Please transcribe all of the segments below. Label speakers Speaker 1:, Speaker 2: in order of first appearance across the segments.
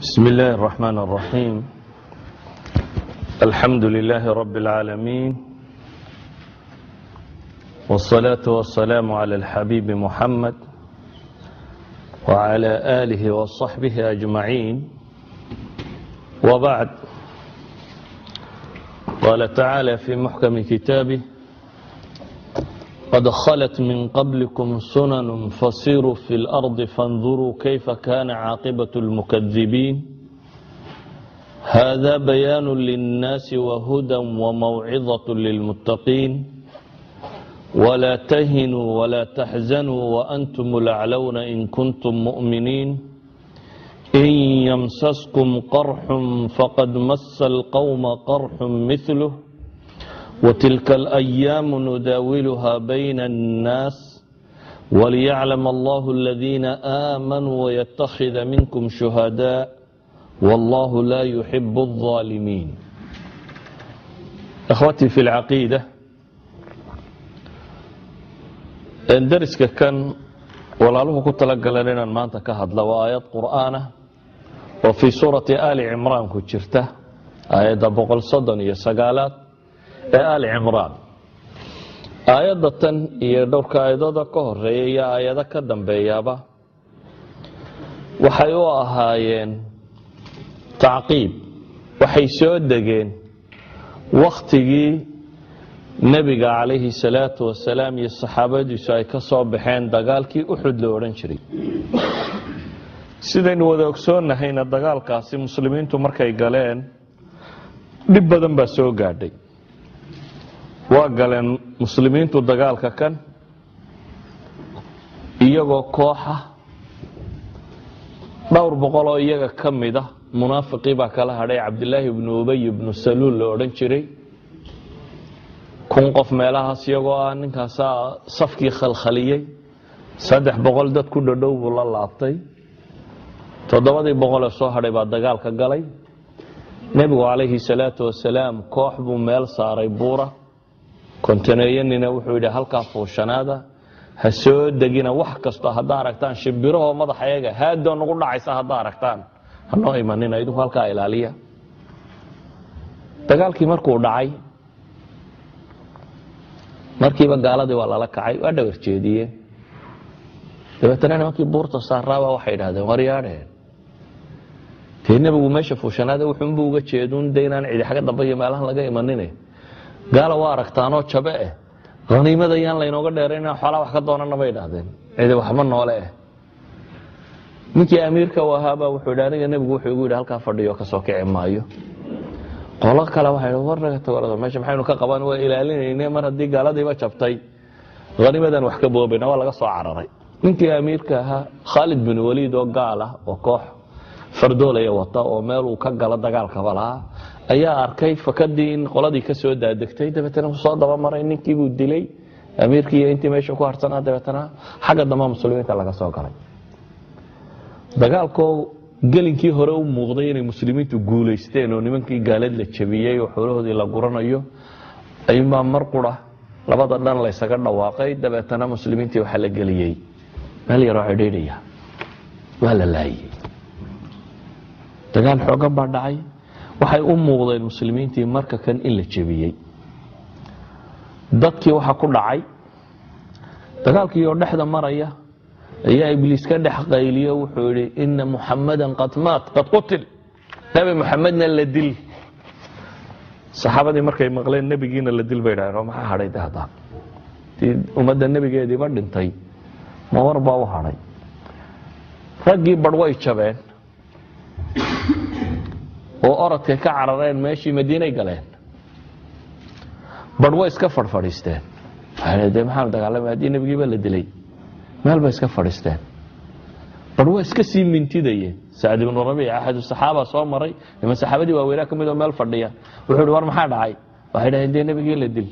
Speaker 1: بسم الله الرحمن الرحيم. الحمد لله رب العالمين، والصلاة والسلام على الحبيب محمد وعلى آله وصحبه أجمعين، وبعد. قال تعالى في محكم كتابه: قد خلت من قبلكم سنن فسيروا في الأرض فانظروا كيف كان عاقبة المكذبين. هذا بيان للناس وهدى وموعظة للمتقين. ولا تهنوا ولا تحزنوا وأنتم الأعلون إن كنتم مؤمنين. إن يمسسكم قرح فقد مس القوم قرح مثله، وتلك الأيام نداولها بين الناس وليعلم الله الذين آمنوا ويتخذ منكم شهداء والله لا يحب الظالمين. أخواتي في العقيدة، درسك كان walaaluhu ku talagaleen inaan maanta ka hadla waa aayad qur'aan ah oo fi suurati Ali Imran ku jirta aayada 139 ee Ali Imran. aayadatan iyo dhowrka aayadooda ka horeeyay iyo aayada ka dambeeyaba waxay u ahaayeen tacqiib. waxay soo degeen waqtigii nabiga calayhi salaatu wasalaam iyo saxaabadiisu ay ka soo baxeen dagaalkii Uhud la oran jiray. sidaynu wada ogsoonnahayna dagaalkaasi muslimiintu markay galeen dhib badan baa soo gaadhay. waa galeen muslimiintu dagaalka kan iyagoo kooxa dhowr boqol oo iyaga ka mid ah munaafiqii baa kala hadhay. Cabdillaahi ibn Ubay ibn Saluul la oran jiray, 1000 qof meelahaas iyagoo ah ninkaasaa safkii khalkhaliyey. 300 dad ku dhadhow buu la laabtay. 700 soo hadhay baa dagaalka galay. nebigu calayhi salaatu wasalaam koox buu meel saaray buura kontaneeyanina wuxuu yidhi halkaa fuushanaada ha soo degina, wax kastoo haddaa aragtaan shimbirahoo madaxa eega haadoo nagu dhacaysa haddaa aragtaan hanoo imanina, idinku halkaa ilaaliya. dagaalkii markuu dhacay markiiba gaaladii waa lala kacay, waa dhawr jeediyeen. dabeetana nimankii buurta saaraaba waxay idhahdeen waryaadheen dee nebigu meesha fuushanaada wuxuunbuu uga jeeduun de inaan cidi xagga dambe iyo meelahan laga imanine, gaala waa aragtaanoo jabe eh haniimada yaan laynooga dheerayn xoolaa wax ka doonana bay idhahdeen, cidi waxma noole eh. ninkii amiirka u ahaabaa wuxuu yidhi aniga nebigu wuxuu igu yidhi halkaa fadhiyo ka soo kici maayo. qolo kale waxay idhi warnaga tagolada meesha maxaynu ka qaban, waa ilaalinayne mar haddii gaaladiiba jabtay haniimadan wax ka boobayna waa laga soo cararay. ninkii amiirka ahaa Khalid bin Waliid oo gaal ah oo koox fardoolaya wata oo meel uu ka galo dagaalkaba lahaa ayaa arkay fakadii in qoladii ka soo daadegtay. dabeetana uu soo daba maray, ninkii buu dilay amiirkii iyo intii meesha ku harsanaa. dabeetana xagga dambe muslimiinta laga soo galay. dagaalkoo gelinkii hore u muuqday inay muslimiintu guulaysteen oo nimankii gaalad la jabiyey oo xoolahoodii la guranayo ayuunbaa mar qura labada dhan laysaga dhawaaqay. dabeetana muslimiintii waxaa la geliyey meel yaroo cidhiidhiya, waa la laayey. dagaal xoogan baa dhacay. waxay u muuqdeen muslimiintii marka kan in la jebiyey. dadkii waxa ku dhacay dagaalkii oo dhexda maraya ayaa ibliis ka dhex qayliyo wuxuu yidhi ina muxamadan qad maat qad qutil, nebi muxamedna la dil. saxaabadii markay maqleen nebigiina la dil bay dhahdeen oo maxaa hadhay dahdaa ummadda nebigeediiba dhintay ma war baa u hadhay. raggii badh way jabeen oo orodkay ka carareen, meeshii madiinay galeen. badh way iska fadhfadhiisteen, de maxaa dagaalamay haddii nebigiiba la dilay, meel bay iska fadhiisteen. badh way iska sii mintidayeen. Sacd ibnu Rabiic axadu saxaaba soo maray, niman saxaabadii waaweynaa ka mid oo meel fadhiya wuxuu yidhi war maxaa dhacay? waxay dhaheen dee nebigii la dil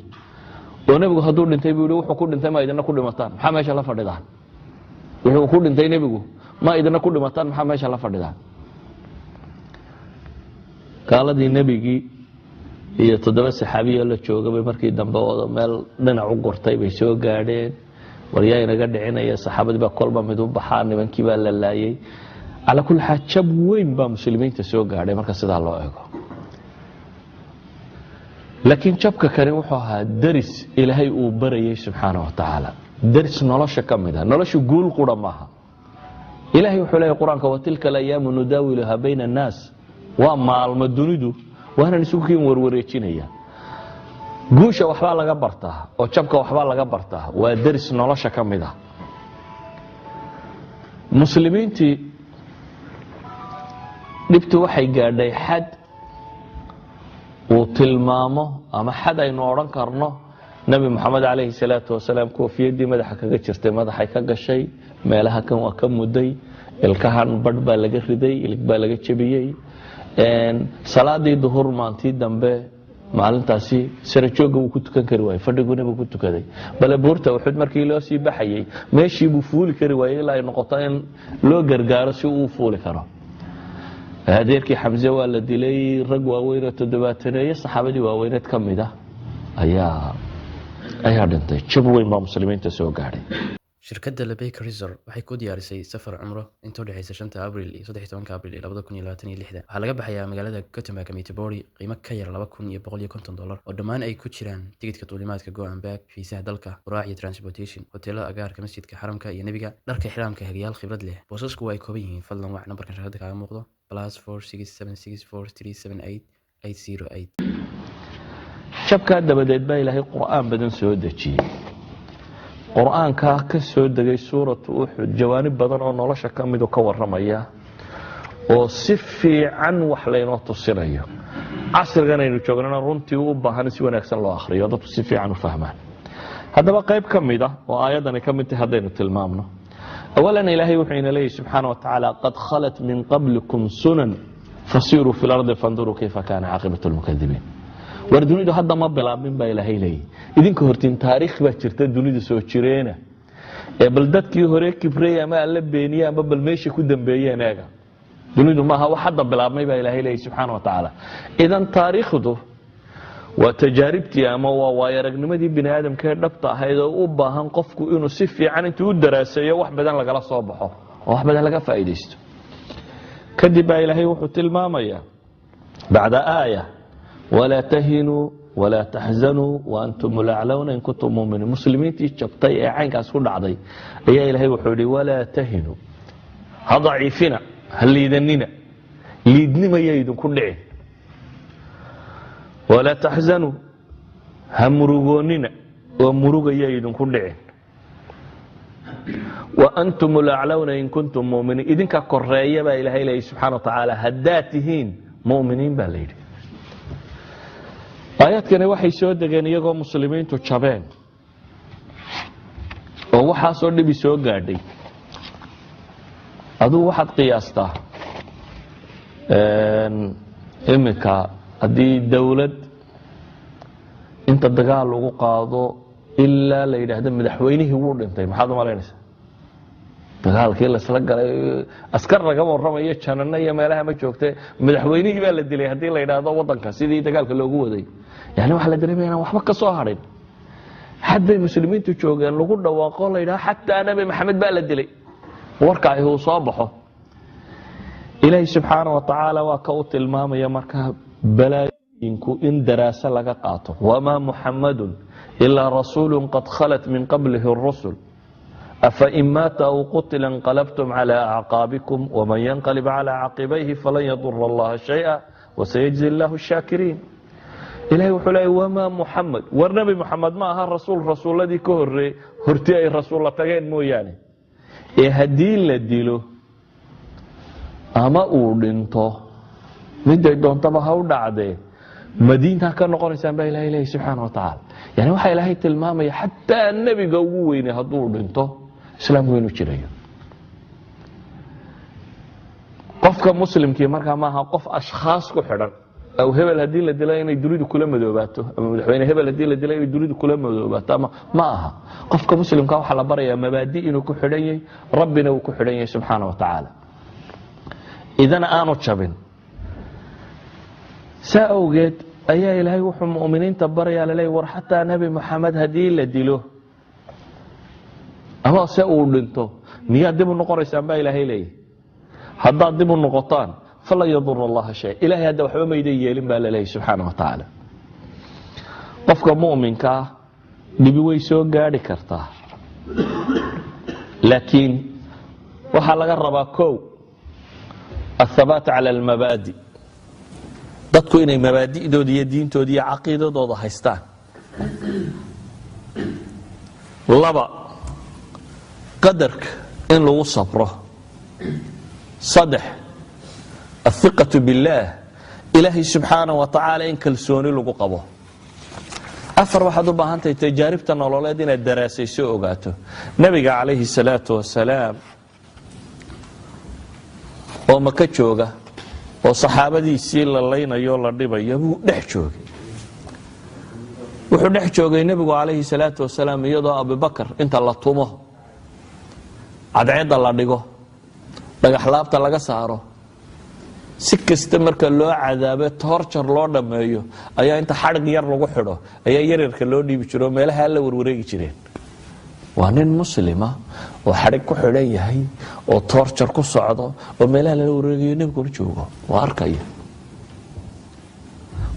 Speaker 1: oo nebigu hadduu dhintay buu yidhi wuxuu ku dhintay ma idina ku dhimataan, maxaa meesha la fadhidaan? wuxuu ku dhintay nebigu ma idina ku dhimataan, maxaa meesha la fadhidaan? gaaladii nebigii iyo 7 saxaabiyo la joogay markii dambe oo meel dhinac u gurtay bay soo gaadheen. waryaa inaga dhicinaya saxaabadii baa kolba mid u baxaa, nimankii baa la laayay. على كل حال jab weyn baa muslimiinta soo gaadhay marka sidaa loo eego laakiin jabka kale wuxuu ahaa daris ilaahay uu barayay subxaanahu wa tacaala daris nolosha ka mid ah noloshu guul qura maaha ilaahay wuxuu leeyahay quraanka wa tilka alayaamu nudaawiluha bayna annaas waa maalmo dunidu waana isugu keen warwareejinaya guusha waxba laga bartaa oo jabka waxba laga bartaa waa daris nolosha ka mid ah muslimiintii dhibtu waxay gaadhay xad uu tilmaamo ama xad aynu oran karno nabi maxamed calayhi salaatu wasalaam koofiyadii madaxa kaga jirtay madaxay ka gashay meelaha kan waa ka muday ilkahan badh baa laga riday ilk baa laga jabiyay salaadii duhur maantii dambe maalintaasi sare jooga uu ku tukan kari waayay fadhiguna uu ku tukaday bal buurta wuxuu markii loo sii baxayay meeshii buu fuuli kari waayay ilaa ay noqoto in loo gargaaro si uu fuuli karo adeerkii xamse waa la dilay rag waaweyn oo 70 saxaabadii waaweyneed ka mid ah ayaa dhintay jab weyn baa muslimiinta soo gaadhay
Speaker 2: shirkadda Labeyka Resort waxay ku diyaarisay safar cumro inta u dhaxaysa 5 Abriil iyo 13 Abriil 2026 waxaa laga baxayaa magaalada Gothenburg Metebori qiimo ka yar $2,150 oo dhammaan ay ku jiraan tigidhka duulimaadka Go and Back fiisaha dalka quraac iyo transportation hoteelada agaarka masjidka xaramka iyo nebiga dharka ixraamka hagayaal khibrad leh boosasku way kooban yihiin fadlan wax nambarkan shirkadda kaaga muuqdo +4676437808
Speaker 1: jabka dabadeed baa ilaahay quraan badan soo dejiyay quraanka ka soo degay suuratu Uhud jawaanib badan oo nolosha ka mid ka waramaya oo si fiican wax leeyno tusinayo casrigan aynu joognana runtii u baahan si wanaagsan loo akhriyo dadku si fiican u fahmaan hadaba qayb ka mid ah oo aayadan ka mid tahay hadaynu tilmaamno awalan ilaahay wuxuu ina leeyahay subhanahu wa ta'ala qad khalat min qablikum sunan fasiru fil ardi fanduru kayfa kana aqibatu al mukaththibiin war dunidu hadda ma bilaabmin baa ilaahay leeyahay idinka hortiin taariikh baa jirta dunidu soo jireena bal dadkii hore kibray ama alla beeniya ama bal meesha ku dambeeyeen eega dunidu maaha wax hadda bilaabmay baa ilaahay leeyahay subhanahu wa ta'ala idan taariikhdu waa tajaaribtii ama waa waayaragnimadii bini aadamka dhabta ahayd oo u baahan qofku inuu si fiican intuu u daraasayo wax badan lagala soo baxo oo wax badan laga faa'iideysto kadib baa ilaahay wuxuu tilmaamayaa bacda aaya ولا تهنوا ولا تحزنوا وانتم الاعلون ان كنتم مؤمنين مسلمين جبتay ee caynkaas ku dhacday ayaa ilaahay wuxuu yiri wala tahinu hadaifina haliidanina liidnimaya idin ku dhicin wala tahzanu hamrugoonina oo murugaya idin ku dhicin wa antum al-a'launa in kuntum mu'minin idinka koreeya baa ilaahay leeyahay subhanahu wa ta'ala hadaatihiin mu'miniin baa leeyahay aayadkani waxay soo degeen iyagoo muslimiintu jabeen oo waxa soo dhibi soo gaadhay aduu waxaad qiyaastaa imika hadii dawlad inta dagaal lagu qaado ilaa la yiraahdo madaxweynihii wuu dhintay maxaad u maleynaysaa dagaalkii la isla galay askar laga warramayo janana iyo meelaha ma joogtay madaxweynihii baa la dilay hadii la yiraahdo wadanka sidii dagaalka loogu waday يعني waxa la dareemayna waxba ka soo harin hadday muslimiintu joogeen lagu dhawaaqo la yiraahdo hatta nabi maxamed baa la dilay warka ay uu soo baxo ilaahay subhanahu wa ta'ala waa ka u tilmaamaya marka balaayinku in daraasa laga qaato wama muhammadun illa rasulun qad khalat min qablihi ar-rusul afa imata aw qutila inqalabtum ala a'qabikum wa man yanqalib ala aqibayhi falan yadurra allaha shay'a wa sayajzi allahu ash-shakirin إلهي وحلاه وما محمد والنبي محمد ما ها رسول الذي كهر هرتي أي رسول الله تجين مو يعني هدين لديله أما أولنته ندي دون طبعا هود عده مدينة كان نقول إنسان به إلهي سبحانه وتعالى يعني وحي إلهي تلمامي حتى النبي قوين هدول بنته إسلام وينو شريه قف كمسلم كي مركا معها قف أشخاص كحرر أو هبل هدي اللي دلائي إنه يدريد كل مذوباته أما مدحوين هبل هدي اللي دلائي يدريد كل مذوباته أما معها قف كمسلم كاو حلا بريا مبادئ إنه كحرية ربنا وكحرية سبحانه وتعالى إذا أنا تشابين سأوجد أيها إلهي وحم مؤمنين تبريا للي ورحتى نبي محمد هدي اللي دلوه أما سأقول لنتو نيادم النقر إسان با إلهي لي haddaad dib u noqotaan falan yadura allaha shay ilaahay hadda waxba mayday yeelin baa laleeyahy subxaana wa tacaala. qofka mu'minka ah dhibi way soo gaadhi kartaa, laakiin waxaa laga rabaa kow athabaat cala almabaadi, dadku inay mabaadi'dooda iyo diintooda iyo caqiidadooda haystaan. laba, qadarka in lagu sabro. saddex, athiqatu billaah, ilaahay subxaana wa tacaala in kalsooni lagu qabo. afar, waxaad u baahan tahay tajaaribta nololeed inaad daraasayso ogaato. nebiga calayhi salaatu wasalaam oo maka jooga oo saxaabadiisii la laynayo la dhibayo buu dhex joogay. wuxuu dhex joogay nebigu calayhi salaatu wasalaam iyadoo abubakar inta la tumo, cadceedda la dhigo, dhagaxlaabta laga saaro, si kasta marka loo cadaabe toorjar loo dhammeeyo ayaa inta xadhig yar lagu xidho ayaa yaryarka loo dhiibi jiro oo meelaha la warwareegi jireen. waa nin muslima oo xadhig ku xidhan yahay oo toorjar ku socdo oo meelaha lala warwareegayo nebiguna joogo waa arkaya.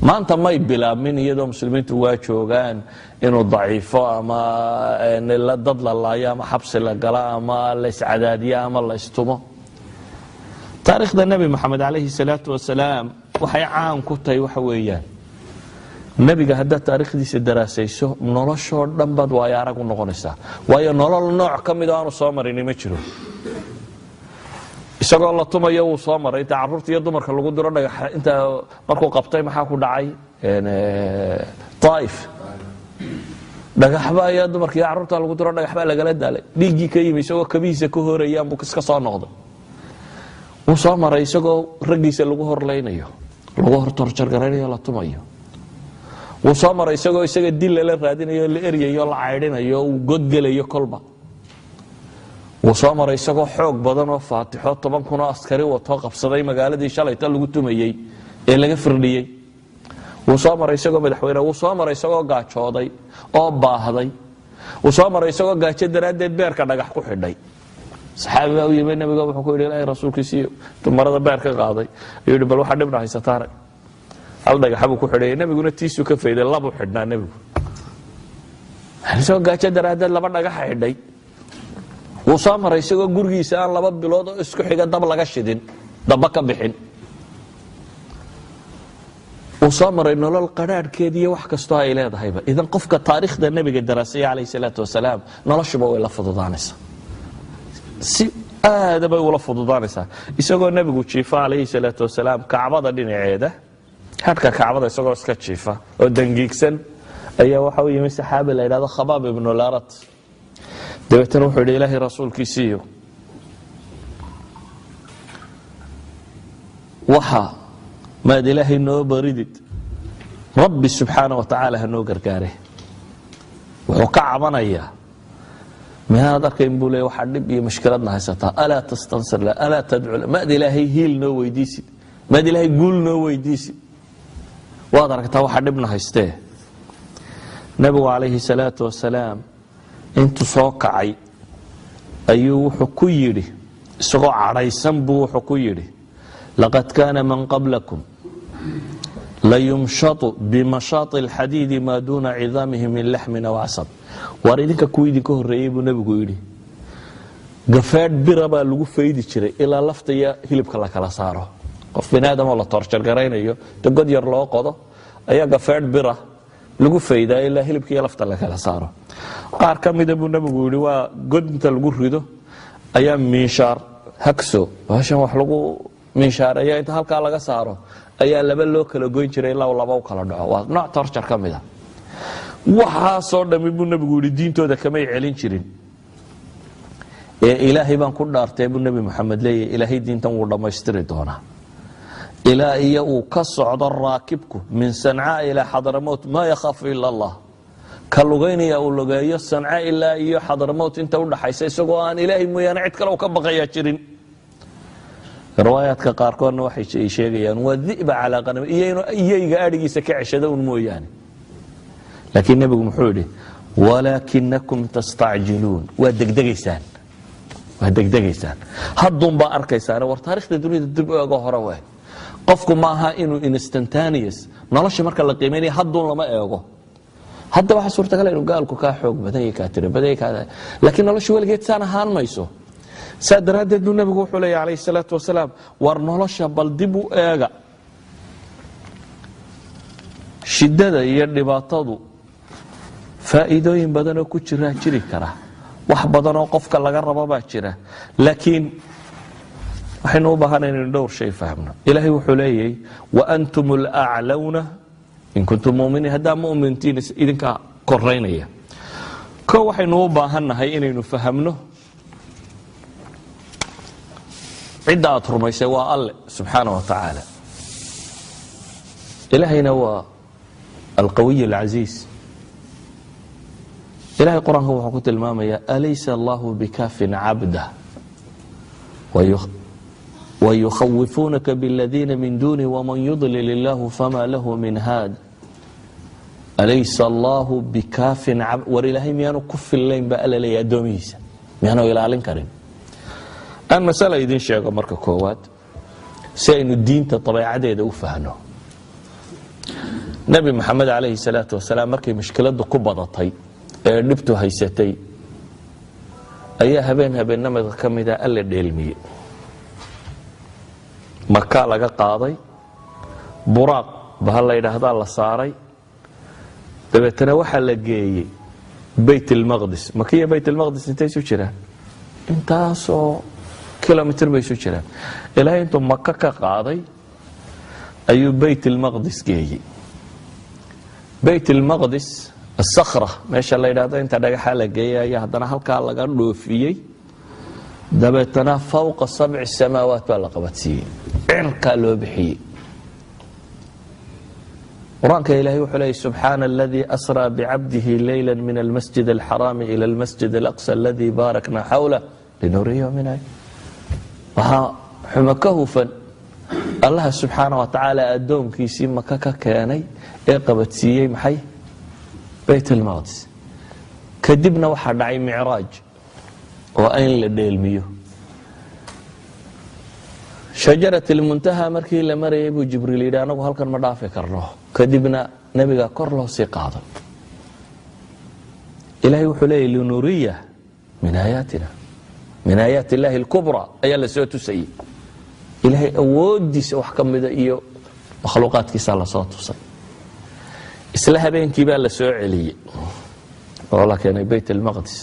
Speaker 1: maanta may bilaabmin iyadoo muslimiintu waa joogaan inuu daciifo ama dad la laayo ama xabsi la gala ama la iscadaadiyo ama la istumo. taariikhda nebi moxamed calayhi salaatu wasalaam waxay caan ku tahay waxa weeyaan nebiga haddaad taariikhdiisa daraasayso noloshoo dhan baad waayo arag u noqonaysaa, waayo nolol nooc ka mid oo aanu soo marini ma jiro. isagoo la tumayo wuu soo maray, inta carruurta iyo dumarka lagu diro dhagax inta markuu qabtay maxaa ku dhacay Taif, dhagaxba ayaa dumarka iyo carruurta lagu diro dhagaxbaa lagala daalay, dhiiggii ka yimi isagoo kabihiisa ka horayaan buu iska soo noqday. wuu soo maray isagoo raggiisa lagu horlaynayo, lagu hortorjargaraynayo, la tumayo. wuu soo maray isagoo isaga dil lala raadinayo, la eryayo, la caydhinayo, uu godgelayo kolba. wuu soo maray isagoo xoog badan oo faatixo 10 kun oo askari watoo qabsaday magaaladii shalayta lagu tumayey ee laga firdhiyey. wuu soo maray isagoo madaxweyne, wuu soo maray isagoo gaajooday oo baahday, wuu soo maray isagoo gaajo daraaddeed beerka dhagax ku xidhay. saxaabi baa u yimid nabiga wuxuu ku yidhi ilaahay rasuulkiisii dumarada beer ka qaaday ayuu yidhi bal waxaa dhibna haysataare hal dhagaxa buu ku xidhayay. nebiguna tiisuu ka fayday, labuu xidhnaa nebigu. isagoo gaajo daraaddeed 2 dhagaxa xidhay. wuu soo maray isagoo gurigiisa aan 2 bilood oo isku xiga dab laga shidin, daba ka bixin. wuu soo maray nolol qadhaadhkeed iyo wax kastoo ay leedahayba. idan qofka taariikhda nebiga daraasaya calayhi salaatu wasalaam noloshuba way la fududaanaysaa, si aada bay ula fududaanaysaa. isagoo nebigu jiifa calayhi salaatu wasalaam kacbada dhinaceeda, hadhka kacbada isagoo iska jiifa oo dangiigsan ayaa waxa u yimi saxaabi la yidhahdo khabaab ibnu larat. dabeetana wuxuu yidhi ilaahay rasuulkiisiiyo waxa maad ilaahay noo baridid, rabbi subxaana wa tacaala ha noo gargaare. wuxuu ka cabanayaa miyaanad arkayn buu leey waxaa dhib iyo mashkiladna haysataa, alaa tastansir la, alaa tadcu la, maad ilaahay hiil noo weydiisid, maad ilaahay guul noo weydiisid. waad aragtaa waxaa dhibna haystee. nebigu calayhi salaatu wasalaam intuu soo kacay ayuu wuxuu ku yidhi, isagoo cadhaysan buu wuxuu ku yidhi laqad kaana man qablakum layumshatu bimashaati alxadiidi maa duuna cidaamihi min laxmin aw casab. waar idinka kuwii idinka horreeyey buu nebigu yidhi gafaadh bira baa lagu faydi jiray ilaa lafta iyo hilibka la kala saaro. qof bini aadamoo la toorjargaraynayo ta god yar loo qodo ayaa gafaadh bira lagu faydaa ilaa hilibka iyo lafta la kala saaro. qaar ka mida buu nebigu yidhi waa god inta lagu rido ayaa miishaar hagso baashan wax lagu miishaareeya inta halkaa laga saaro ayaa 2 loo kala goyn jiray ilaa 2 u kala dhaco. waa nooc torjar ka mida. waxaasoo dhammi buu nebigu yidhi diintooda kamay celin jirin. ee ilaahay baan ku dhaartay buu nebi moxamed leeyahy ilaahay diintan wuu dhammaystiri doonaa ilaa iyo uu ka socdo raakibku min sancaa ilaa xadramowt maa yakhaafu ila allah. ka lugaynaya uu lugeeyo sanca ilaa iyo xadramowt inta u dhaxaysa isagoo aan ilaahay mooyaane cid kale u ka baqayaa jirin. riwaayaadka qaarkoodna waxay sheegayaan waa di'ba calaa qanam, iyayga adhigiisa ka ceshada un mooyaane. laakiin nebigu muxuu yidhi walaakinakum tastacjiluun, waa degdegaysaan degdegaysaan hadduun baa arkaysaan war taariikhda dunida dib u eego hore way qofku ma aha inuu instantaneous nolosha marka la qiimeeyo hadduun lama eego hadda waxa suurtagal inuu gaalku ka xoog badan yahay ka tiro badan yahay laakiin nolosha waligeed saan ahaan mayso saadaradeed nabigu wuxuu leeyahay alayhi salaatu wasalaam war nolosha bal dib u eega shidada iyo dhibaatadu faa'iidooyin badan oo ku jiri kara wax badan oo qofka laga rabo baa jira laakiin waxaynu u baahanay inaynu dhowr shay fahmno ilaahay wuxuu leeyahay wa antumul a'lawna in kuntum mu'miniin hadda mu'miniin idinka koreynaya ko waxaynu u baahanahay inaynu fahamno cid aad rumaysay waa alle subhanahu wa ta'ala ilaahayna waa القوي العزيز إلهي القرآن هو حكوت المامية أليس الله بكاف عبده ويخوفونك بالذين من دونه ومن يضلل الله فما له من هاد أليس الله بكاف عبده ورإلهي ميانو كف اللين بألا لي أدوميسا ميانو إلى علين كريم أما مسألة يدين شيئا مركا كوات سيئن الدين تطبيع عديد وفهنه nabi maxamed calayhi salaatu wasalaam markay mushkiladu ku badatay ee dhibtu haysatay ayaa habeenamada ka mid ah alla dheelmiyey maka laga qaaday buraaq bahal la yidhaahdaa la saaray dabeetana waxaa la geeyey bayt almaqdis makiya bayt almaqdis intay isu jiraan intaasoo kilomitr bay isu jiraan ilaahay intuu maka ka qaaday ayuu bayt almaqdis geeyey بيت المقدس الصخرة ماشي الله يرضى انت دغخا لا geeyay hadana halka laga dhoofiyay dabeetana فوق 7 سماوات baa la qabatiyay cirka loo bixiyay quraanka ilaahay wuxuu leeyahay subhana alladhi asra bi'abdihi laylan min almasjid alharam ila almasjid alaqsa alladhi barakna hawla linuriyahu min ayatihi waxa xumakahu fan Allah subhanahu wa ta'ala adoonkiisii maka ka keenay ee qabatiyay maxay bayt al-maqdis kadibna waxa dhacay mi'raaj oo ay la dheelmiyo shajarat al-muntaha markii la marayay buu jibriil yiraahdo anagu halkan ma dhaafi karno kadibna nabiga kor loo sii qaado ilaahay wuxuu leeyahay linuriya min ayatina min ayati allahi al-kubra ayaa la soo tusay ilaahay awoodiisa wax kamida iyo makhluuqaadkiisa la soo tusay isla habeenkii baa la soo celiyay oo la keenay bayt al-maqdis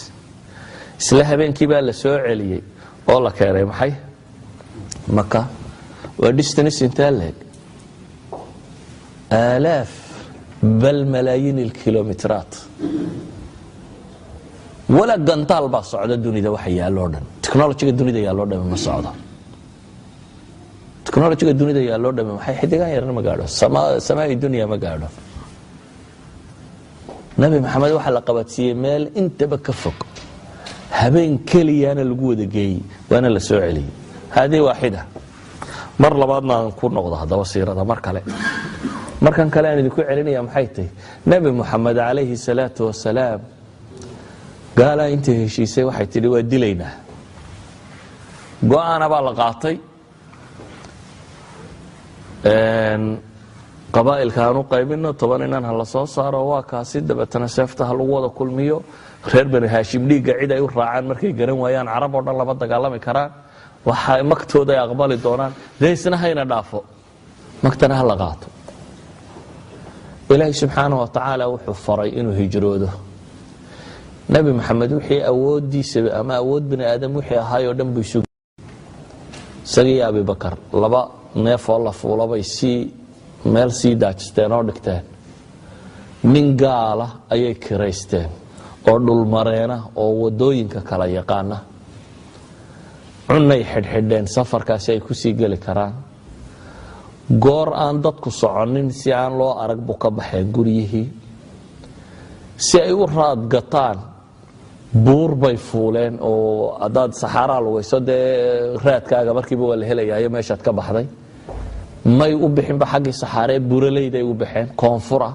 Speaker 1: isla habeenkii baa la soo celiyay oo la keenay maxay maka waa distance inta leeg آلاف بل ملايين الكيلومترات ولا قنطال با صعده دنيا waxay yaaloodan technology dunida yaaloodan ma socdo technology dunida yaaloodan waxay xidigan yar ma gaadho samaa'i dunya ma gaadho nabi maxamed waxa la qabatiyay meel intaba ka fog habeen kaliyaana lagu wada geeyay waana la soo celiyay hadi waahida mar labaadna ku noqdo hadaba siirada mar kale markan kale aan idinku celinaya maxay tahay nabi maxamed alayhi salaatu wasalaam gaala intii heshiisay waxay tidhi waa dilaynaa go'aana baa la qaatay qabaa'ilkaanu qaybino 10 inaan hala soo saaro waa kaasi dabeetana seeftaha lagu wada kulmiyo reer bani haashim dhiiga cid ay u raacaan markay garan waayaan carab oo dhan laba dagaalami karaan waxa magtooda ay aqbali doonaan deysna hayna dhaafo magtana hala qaato ilaahay subxaanahu wa tacaala wuxuu faray inuu hijroodo nabi maxamed wixii awoodiisa ama awood bani aadam wixii ahaayoo dhan buu sugay sagii abi bakar laba neef oo la fuulabay si meel sii daajisteen oo dhigteen nin gaala ayay kireysteen oo dhul mareena oo wadooyinka kala yaqaana cunay xidhxidheen safarkaasi ay ku sii gali karaan goor aan dadku soconin si aan loo arag buu ka baxay guriyihii si ay u raad gataan buur bay fuuleen oo adaad saxara lugayso de raadkaaga markiiba waa la helayaa meeshaad ka baxday may u bixin ba xaqi saxare buuraleyda ay u baxeen koonfura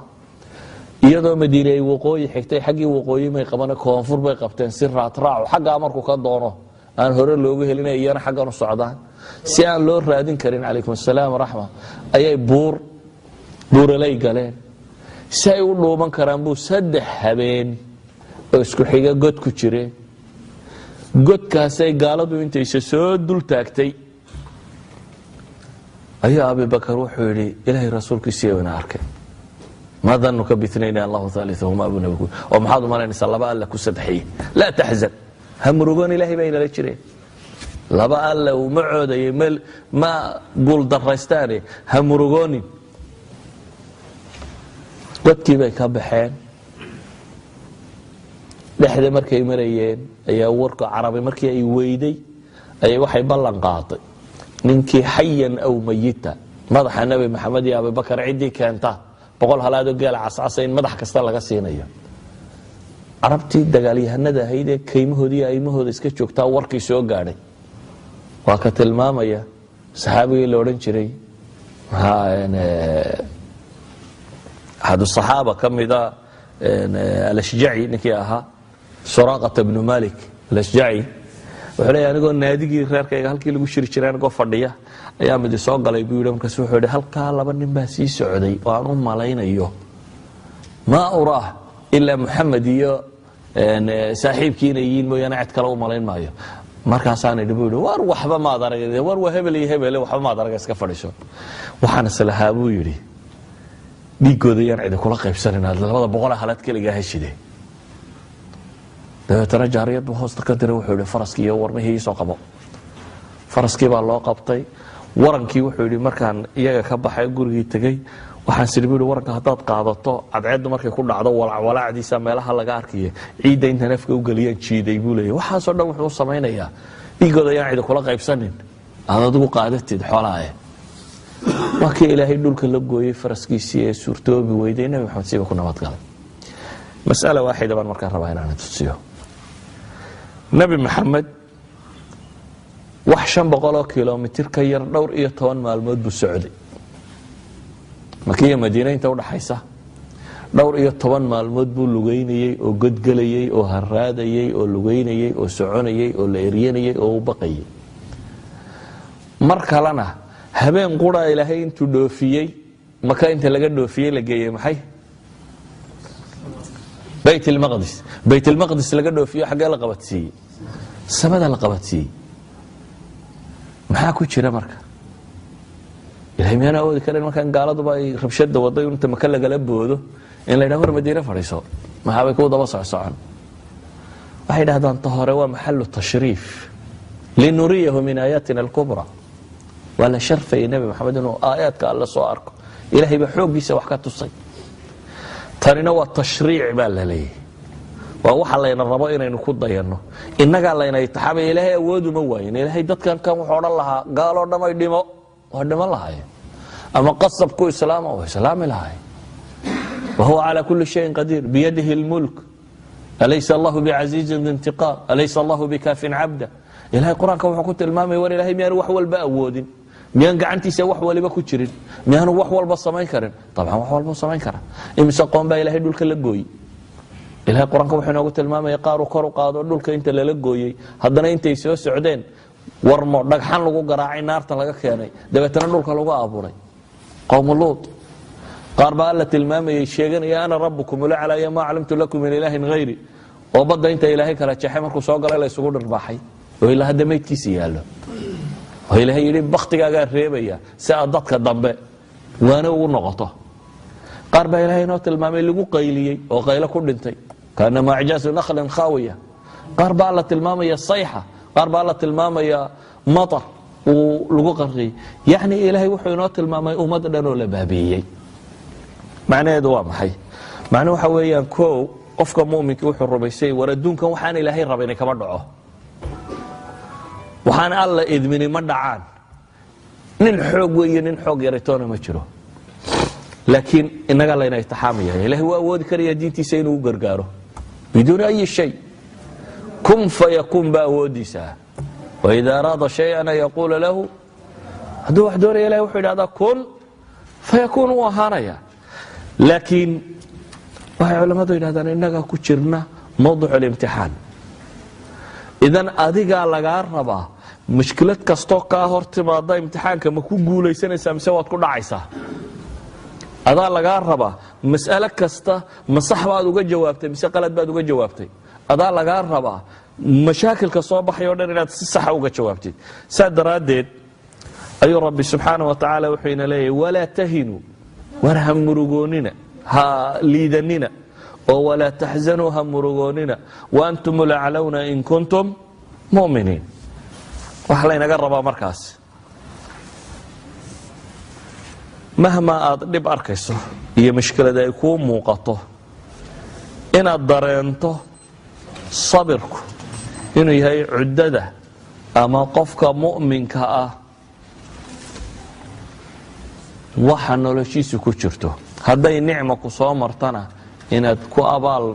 Speaker 1: iyadoo madiina ay waqooyi xigtay xaqi waqooyi may qaban koonfur bay qabteen si raad raac xaqa markuu ka doono aan hore loogu helin iyana xaggan u socdaan si aan loo raadin karin calaykum assalaam waraxma ayay buuralay galeen si ay u dhuuman karaan buu 3 habeen oo isku xiga god ku jireen godkaasay gaaladu intaysa soo dul taagtay ayaa abubakar wuxuu yidhi ilaahay rasuulkiisii ina arkay ما ظنك باثنين الله ثالثهما ابو نبي ومحاض مالين صلى الله عليه وسلم لا تحزن هم رغون إلهي بين الجرين لبا الله ومعود يمل ما قول درستاني هم رغوني قد كيبا كبحين لحظة مركي مريين أي ورك عربي مركي أي ويدي أي وحي بلن قاطي ننكي حيا أو ميتا مضح النبي محمد يا أبي بكر عندي كانتا boqol halaado geel cascasayn madax kasta laga siinayo arabtii dagaalyahanada ahayd ee kaymahoodii aymahooda iska joogtaa warkii soo gaadhay waa ka tilmaamaya saxaabigii la odhan jiray ahadu saxaaba ka mida al-ashjaci ninkii ahaa suraqata ibn malik al-ashjaci wuxuu leeyahay anigoo naadigii reerkayga halkii lagu shiri jiray anigoo fadhiya ayaa mid soo galay buu yidhi markaas wuxuu yidhi halkaa 2 nin baa sii socday oo aan u malaynayo ma uraa ilaa muxamed iyo saaxiibkiina yihiin mooyaane cid kale u malayn maayo markaasaan idhi buu yidhi war waxba maad aragay war waa hebel iyo hebel waxba maad aragay iska fadhiso waxaan islahaa buu yidhi dhiigooda yaan cid kula qaybsanayna 200 halaad kaliya heshide dabeetana jaariyad buu hoosta ka diray wuxuu yidhi faraskii iyo warmihii soo qabo faraskii baa loo qabtay warankii wuxuu yidhi markaan iyaga ka baxay gurigii tagay waxaan sidii buu waranka hadaad qaadato cadceedu markay ku dhacdo walacdiisa meelaha laga arkiyo ciidda inta nafka u galiyaan jiiday buu leeyahay waxa soo dhan wuxuu sameeynaa dhigooda yaan cid kula qaybsanin aad adigu qaadatid xoolaaye markii ilaahay dhulka la gooyay faraskiisii ee suurtoobi weyday nabi maxamed siba ku nabad galay mas'ala waahida baan markaa rabaa inaan tusiyo nabi maxamed wax 500 kilomitir ka yar dhowr iyo 10 maalmood buu socday makiya madiina inta u dhaxaysa dhowr iyo 10 maalmood buu lugeynayay oo godgalayay oo haraadayay oo lugeynayay oo soconayay oo la eriyanayay oo u baqayay mar kalena habeen qura ilaahay intuu dhoofiyay maka inta laga dhoofiyay la geeyay maxay bayt al-maqdis laga dhoofiyo xagee la qabadsiyay samada la qabadsiyay maxaa ku jira marka ilaahay meena awoodi kareen markaan gaaladuba ay rabshada waday inta maka lagala boodo in la yiraahdo madiina fadhiiso maxaa bay ku daba socon waxay dhahdaan tahore waa maxallu tashriif linuriyahu min ayatina al-kubra wala sharfa nabi maxamed inuu aayaadka alla soo arko ilaahay ba xoogiisa wax ka tusay tanina waa tashriic baa la leeyahay waa waxa layna rabo inaynu ku dayano inaga layna taxabay ilaahay awoodu ma waayin ilaahay dadkan kan wuxuu oran lahaa gaalo dhamay dhimo waa dhimo lahaay ama qasab ku islaama oo islaam lahaay وهو على كل شيء قدير بيده الملك أليس الله بعزيز ذي انتقام أليس الله بكاف عبدا إلهي قرآن كم حكوت المامي ور إلهي ميان وحول بأودين ميان قعنتي سي وحول بكتشرين ميان وحول بصمين كرن طبعا وحول بصمين كرن إمسا قوم با إلهي دولك لقوي إلهي قرآن كم حكوت المامي يقارو كرو قادو دولك انت للقوي هدنا انت يسيو سعودين ورمو دقحان لغو قراعي نارتا لغا كياني دبتنا دولك لغو أبوري قوم اللوط قال بقى الله تلمامي شيغان يا انا ربكم ولا على ما علمت لكم من اله غيري وبدا انت الهي كلا جخي markuu soo galay la isugu dhirbaxay oo ilaaha dameedkiisa yaalo oo ilaahay yiri waqtigaaga reebaya si aad dadka dambe waana ugu noqoto qaar baa ilaahay noo tilmaamay lagu qayliyay oo qaylo ku dhintay kana maajaasu nakhlan khawiya qaar baa la tilmaamay sayha qaar baa la tilmaamay matar oo lagu qariyay yaani ilaahay wuxuu noo tilmaamay ummad dhan oo la baabiyay macnaheedu waa maxay macnaheedu waxa weeyaan koow qofka muuminka wuxuu rumaysay war adduunkan waxaan ilaahay rabay kama dhaco waxaan alla idmini ma dhacaan nin xoog weeye nin xoog yaritoona ma jiro laakiin inaga la inay taxaamaya ilaahay waa awoodi kariya diintiisa inuu gargaaro biduun ay shay kun fayakun ba awoodisa wa idha arada shay'an yaqulu lahu hadu wax doonaya ilaahay wuxuu yiraahdaa kun fayakun wa hanaya لكن waxay culimadu yiraahdaan inaga ku jirna mawduuc imtixaan idan adigaa lagaa rabaa mushkilad kastoo kaa hor timaada imtixaanka ma ku guulaysanaysaa mise waad ku dhacaysaa adaa lagaa rabaa mas'alo kasta ma sax baad uga jawaabtay mise qalad baad uga jawaabtay adaa lagaa rabaa mashaakilka soo baxay oo dhan inaad si saxa uga jawaabtid saa daraaddeed ayuu rabbi subxaanahu wa tacaala wuxuu ina leeyahay walaa tahinuu war ha murugoonina ha liidanina oo walaa taxzanuu ha murugoonina waantum laclawna in kuntum mu'miniin wax laynaga rabaa markaas mahmaa aad dhib arkayso iyo mushkilada ay kuu muuqato inaad dareento sabirku inuu yahay cuddada ama qofka mu'minka ah waxa noloshiisu ku jirto hadday nicmo ku soo martana inaad ku abaal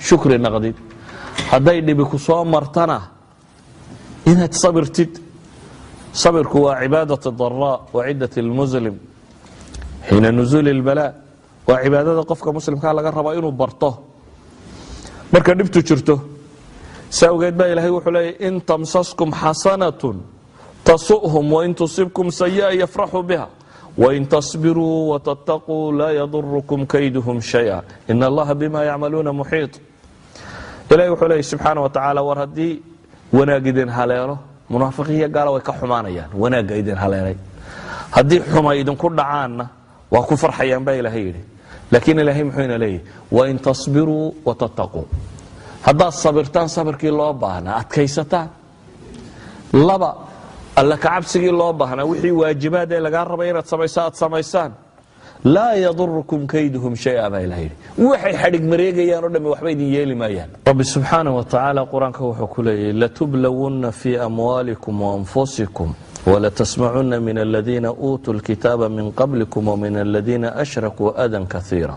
Speaker 1: shukri naqdid hadday dhibi ku soo martana inaad sabirtid sabirku waa cibaadatu daraa wa ciddat lmuslim xiina nuzuuli اlbalaa waa cibaadada qofka muslimkaa laga rabaa inuu barto marka dhibtu jirto saa awgeed baa ilaahay wuxuu leeyahy in tamsaskum xasanatun tasu'hum wain tusibkum sayi'a yafraxuu biha wain tasbiruu watattaquu laa yadurukum kayduhum shaya in allaha bima yacmaluuna muxiiط ilahay wuxuu leeyahy subxaana wa tacaala war haddii wanaag idin haleelo munaafiqiya gaala way ka xumaanayaan wanaagga idin haleelay haddii xuma idinku dhacaanna waa ku farxayaan baa ilaahay yidhi laakiin ilaahay muxuu ina leeyahy wain tasbiruu watattaquu haddaad sabirtaan sabirkii loo baahnaa adkaysataan laba alla kacabsigii loo baahnaa wixii waajibaad ee lagaa rabay inaad samayso aad samaysaan laa yadurukum kayduhum shaya baa ilaha yidhi waxay xadhig mareegayaan o dhamme waxba idin yeeli maayaan rabbi subxaanaه wa tacaala qur-aanka wuxuu ku leeyahy latublawunna fii amwaalikum waanfusikum walatasmacuna min aladiina uutuu lkitaaba min qablikum wamin aladiina ashrakuu adan kaiira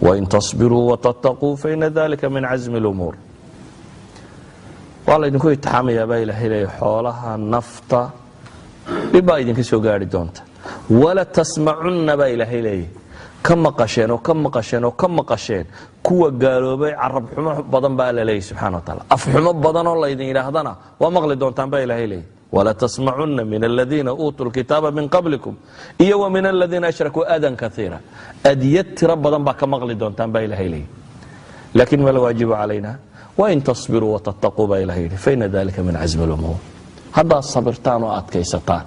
Speaker 1: wain tasbiruu watattaquu faina dalika min casmi اlumuur waa laydinku itixaamayaa baa ilahay leeyahy xoolaha nafta dhib baa idinka soo gaari doonta wala tasmacunna baa ilaahay leeyahy ka maqasheen oo ka maqasheen oo ka maqasheen kuwa gaaloobay carab xumo badan baa la leeyahy subxana wa taala af xumo badan oo laydin yidhaahdana waa maqli doontaan baa ilaahay leeyahy wala tasmacunna min aladiina uutuu lkitaaba min qablikum iyo wa min aladiina ashrakuu adan kaiira adyad tiro badan baa ka maqli doontaan baa ilaahay leeyahy laakiin ma la waajibu calayna wain tasbiruu watattaquu baa ilahay yidhi faina dalika min casmi lumuur haddaad sabirtaan oo adkaysataan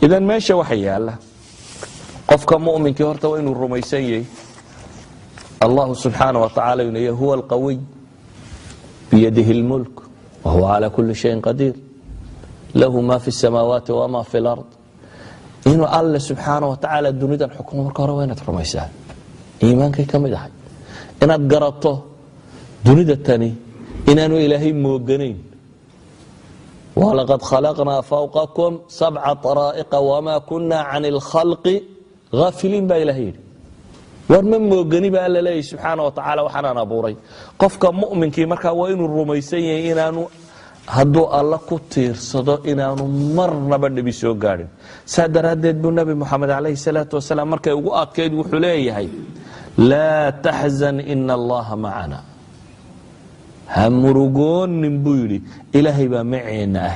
Speaker 1: idan meesha waxa yaala qofka mu'minkii horta waa inuu rumaysan yahay allahu subxaana wa tacala inuu yahay huwa alqawiy biyadihi اlmulk wa huwa cala kuli shayin qadiir lahu ma fi الsamaawaati wama fi اlard inuu alle subxaana wa tacaala dunidan xukmo marka hore waa inaad rumaysaa iimaankay ka mid ahay inaad garato dunida tani inaanu ilaahay mooganayn walaqad khalaqnaa fawqakum sabca طaraa'iqa wamaa kunaa can اlkhalqi haafiliin baa ilahay yidhi war ma moogani baa alla leeyahy subxaana wa tacaala waxaanaan abuuray qofka mu'minkii markaa waa inuu rumaysan yahay inaanu hadduu alla ku tiirsado inaanu marnaba dhibi soo gaadhin saa daraaddeed buu nebi moxamed calayhi salaatu wasalaam markay ugu adkayd wuxuu leeyahay laa taxzan ina allaha macana ha murugoonin buu yidhi ilaahay baa maceenna ah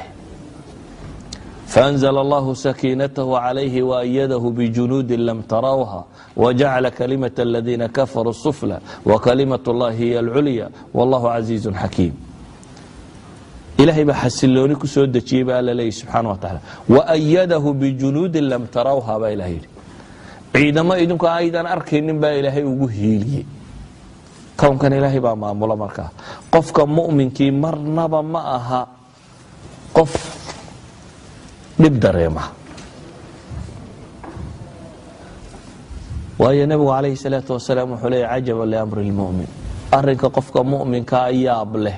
Speaker 1: faanzla allahu sakiinatahu calayhi waayadahu bijunuudin lam tarawha wajacala kalimat aladiina kafaruu sufla wakalimat اllahi hiy alculya wallahu casiizu xakiim ilaahay baa xasilooni ku soo dejiyey baa alla leeyahy subxaana wa tacaala waayadahu bijunuudin lam tarawha baa ilahay yidhi ciidamo idinku aydan arkaynin baa ilaahay ugu hiiliyey kownkan ilaahay baa maamula markaa qofka mu'minkii marnaba ma aha qof dhib dareema waayo nebigu calayhi salaatu wasalaam wuxuu leeyahy cajaba liamri lmu'min arrinka qofka mu'minkaa yaab leh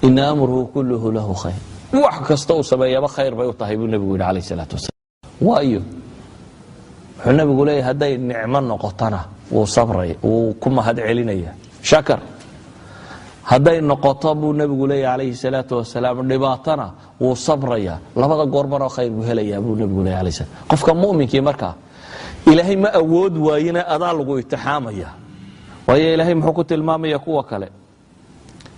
Speaker 1: ina amruhu kulluhu lahu khayr wax kasta uu sameeyaba khayr bay u tahay buu nebigu yidhi calayhi salaatu wasalaam waayo wuxuu nebigu leeyahy hadday nicmo noqotona wuu sabray wuu ku mahad celinaya shakar hadday noqoto buu nebigu leeyahy calayhi salaatu wasalaam dhibaatana wuu sabraya labada goorbanoo khayr buu helayaa buu nebigu leeyahy alayhi salaam qofka mu'minkii markaa ilaahay ma awood waayina adaa lagu itixaamaya waayo ilaahay muxuu ku tilmaamaya kuwa kale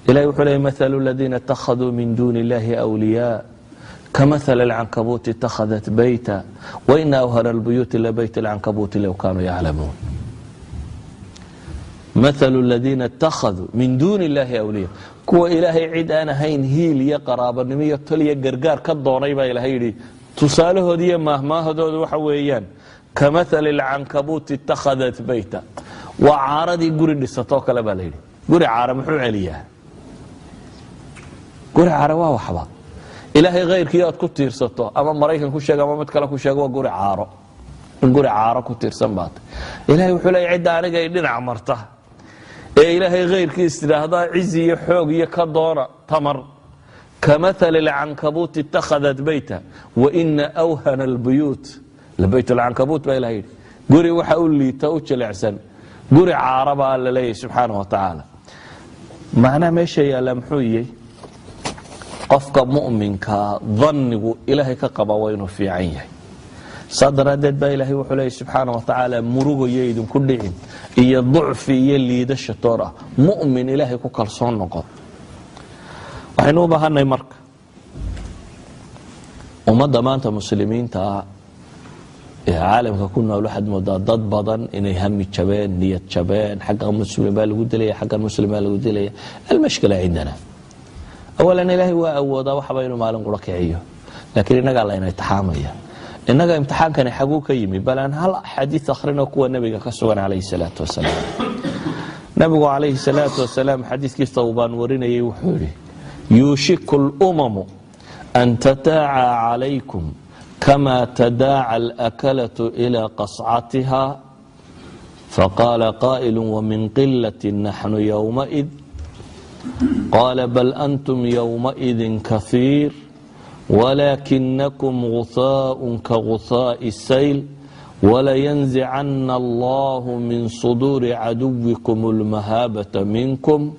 Speaker 1: إلهي وحلي مثل الذين اتخذوا من دون الله أولياء كمثل العنكبوت اتخذت بيتا وإن أوهن البيوت لبيت العنكبوت لو كانوا يعلمون. مثل الذين اتخذوا من دون الله أولياء كوا إلهي عيد أنا هين هيل يا قرابة نمية تلي قرقار كالضوني با إلهي لي تساله دي مهما هدود وحويان كمثل العنكبوت اتخذت بيتا وعارضي قري لستوك لبالي قري عارة محو عليها قري عارة وحبا إلهي غير كيات كتير ستو أما مريكا كشاق أما متكلا كشاق وقري عارة قري عارة كتير سنبات إلهي وحولي عيد أنا قايلين عمرته إلهي غير كيستر هذا عزي حوق يكدورة تمر كمثل العنكبوت اتخذت بيتا وإن أوهن البيوت لبيت العنكبوت با إلهي قري وحاول لي توجه العسن قري عاربا لله سبحانه وتعالى معناه ماشي يا لمحوي قفك مؤمنك ظنه إلهي كقبا وينه في عينه صدر دد با إلهي وحليه سبحانه وتعالى مروق ييدن كدعين إيا ضعف يلي دش التورة مؤمن إلهي كالصون نقض وحينو بهاني مرك ومدى ما أنت مسلمين تا عالمك كنا لحد مضاد بدن إنه هم الشبان نية شبان حق المسلمين بالقود لي حق المسلمين بالقود لي المشكلة عندنا أولا إلهي هو أوضا وحبينه معلم ركعيه لكن إنك الله إنه يتحاميه إنك امتحان كان حقوك يمي بل أن هل حديث آخرين كوا النبي كسوان عليه الصلاة والسلام نبي عليه الصلاة والسلام حديث كيف طوبان ورنا يوحوري يوشك الأمم أن تتاعى عليكم كما تداعى الأكلة إلى قصعتها فقال قائل ومن قلة نحن يومئذ قال بل أنتم يومئذ كثير ولكنكم غثاء كغثاء السيل ولينزعن الله من صدور عدوكم المهابة منكم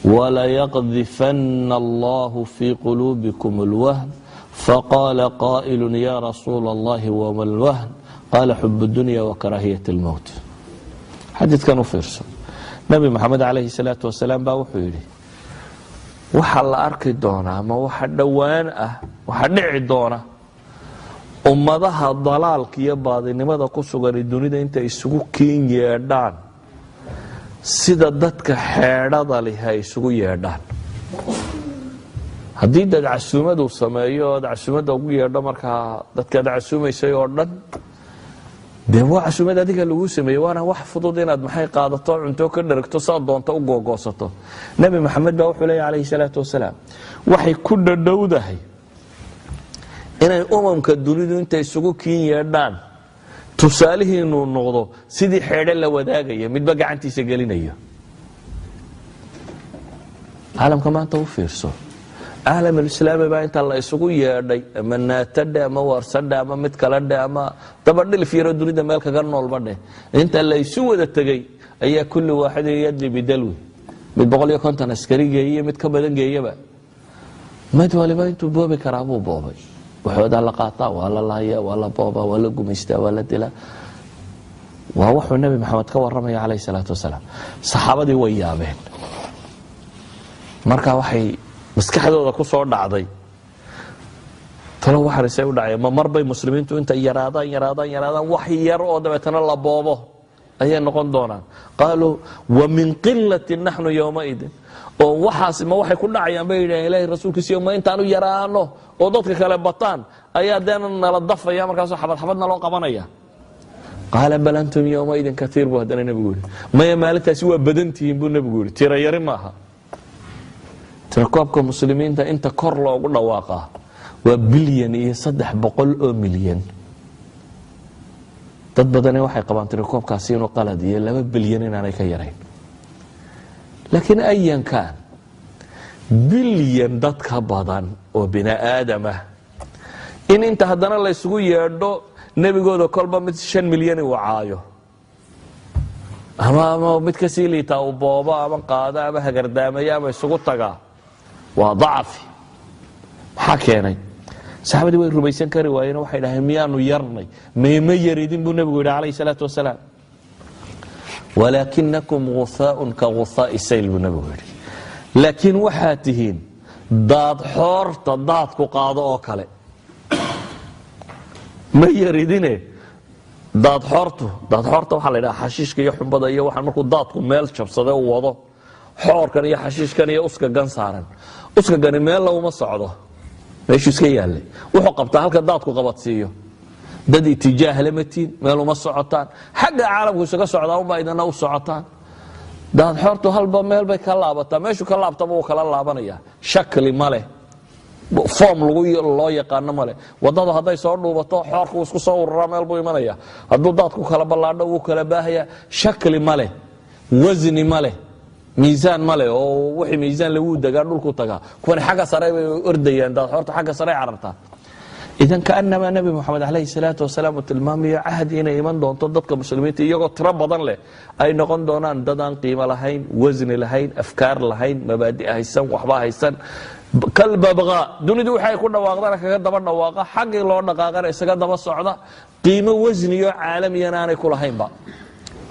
Speaker 1: وليقذفن الله في قلوبكم الوهن فقال قائل يا رسول الله وما الوهن قال حب الدنيا وكراهية الموت حديث كانوا فرسه نبي محمد عليه الصلاة والسلام باوحيري waxa la arki doonaa ama waxa dhawaan ah waxa dhici doona ummadaha dalaalka iyo baadinimada ku sugan dunida inta isugu keenyeedhaan sida dadka xeedhada leh ay isugu yeedhaan haddii dad casuumadu sameeyo casuumada ugu yeedho marka dadka casuumaysay oo dhan dee waa casuumada adiga lagu sameeyo waana wax fudud inaad maxay qaadato cunto ka dharagto saa doonto u googoosato nabi maxamed baa wuxuu leeyahay alayhi salaatu wasalaam waxay ku dhadhowdahay inay umamka dunidu inta isugu kiinyeedhaan tusaalihiinu noqdo sidii xeedhe la wadaagaya midba gacantiisa gelinayo caalamka maanta u fiirso عالم الإسلام بقى أنت الله يسوق يدي أما ناتد أما ورصد أما متكلد أما طبعا اللي في ردوني ده مالك قرنه البرد أنت اللي يسوق ده تجي أي كل واحد يدي بدلوي بتبغى لي كنت عسكري جاية متكبدن جاية بقى ما تقولي بقى أنتوا بابي كرابو بابي وحود على قاطع ولا الله يا ولا بابا ولا قميصة ولا دلا وهو النبي محمد كورمه عليه الصلاة والسلام صحابة دي ويابين مركا وحي maskaxdooda ku soo dhacday talo waxa ay u dhacay ma marbay muslimiintu inta yaraadaan wax yar oo dabeetana la boobo ayay noqon doonaan qaalu wa min qillatin nahnu yawma'id oo waxaas ma waxay ku dhacayaan bay ilaahay ilaahay rasuulkiisa ma intaanu yaraano oo dadka kale bataan ayaa deena nala dafaya markaas xabadna loo qabanaya qaala bal antum yawma'id kathiir buu hadana nabigu ma maalintaasi waa badantihiin buu nabigu tira yari maaha تركوبكم مسلمين ده انت كور لوgu dhawaaqa waa bilyan iyo 300 oo milyan dad badan waxay qabaan tirakoobkaasi inuu qalad iyo 2 bilyan inaanay ka yarayn laakiin ayan kan bilyan dad ka badan oo bina aadama in inta hadana la isugu yeedho nabigooda kolba mid 5 milyan uu caayo ama mid ka sii liita oo booba ama qaada ama hagardaamaya ama isugu taga وضعف حكينا صحابتي way rumaysan kari waayeen waxay dhahay miyaanu yarnay ma yaridin buu nabigu عليه الصلاه والسلام ولكنكم غثاء كغثاء السيل buu nabigu laakiin waxaad tihiin daad xoorta daadku qaado oo kale. ma yaridine daad xoorta waxaa la yidhaha xashiishka iyo xumbada iyo waxaan markuu daadku meel jabsade u wado xoorkan iyo xashiishkan iyo uska gan saaran. uska gani meel laguma socdo, meeshuu iska yaallay. wuxuu qabtaa halka daadku qabadsiiyo. dad itijaah lama tiin, meel uma socotaan. xagga caalamku isaga socdaa unbaa idana u socotaan. daad xoortu halba meel bay ka laabataa, meeshuu ka laabtaba wuu kala laabanayaa. shakli ma leh, foom loo yaqaano ma leh. wadadu hadday soo dhuubato xoorku isku soo ururaa meel buu imanaya. hadduu daadku kala ballaadho wuu kala baahayaa. shakli ma leh, wasni ma leh, miisaan ma leh oo wixii miisaan lagu dagaa dhulku tagaa. kuwani xagga sare bay ordayaan, daad xoortu xagga sare carartaa. idan kaanamaa nebi moxamed calayhi salaatu wasalaam uu tilmaamayo cahdi inay iman doonto dadka muslimiinta iyagoo tiro badan leh ay noqon doonaan dad aan qiimo lahayn, wasni lahayn, afkaar lahayn, mabaadi' haysan, waxba haysan. kalbabqa dunidu waxay ku dhawaaqdana kaga daba dhawaaqa, xaggii loo dhaqaaqana isaga daba socda. qiimo wasniyo caalamiyana aanay ku lahaynba.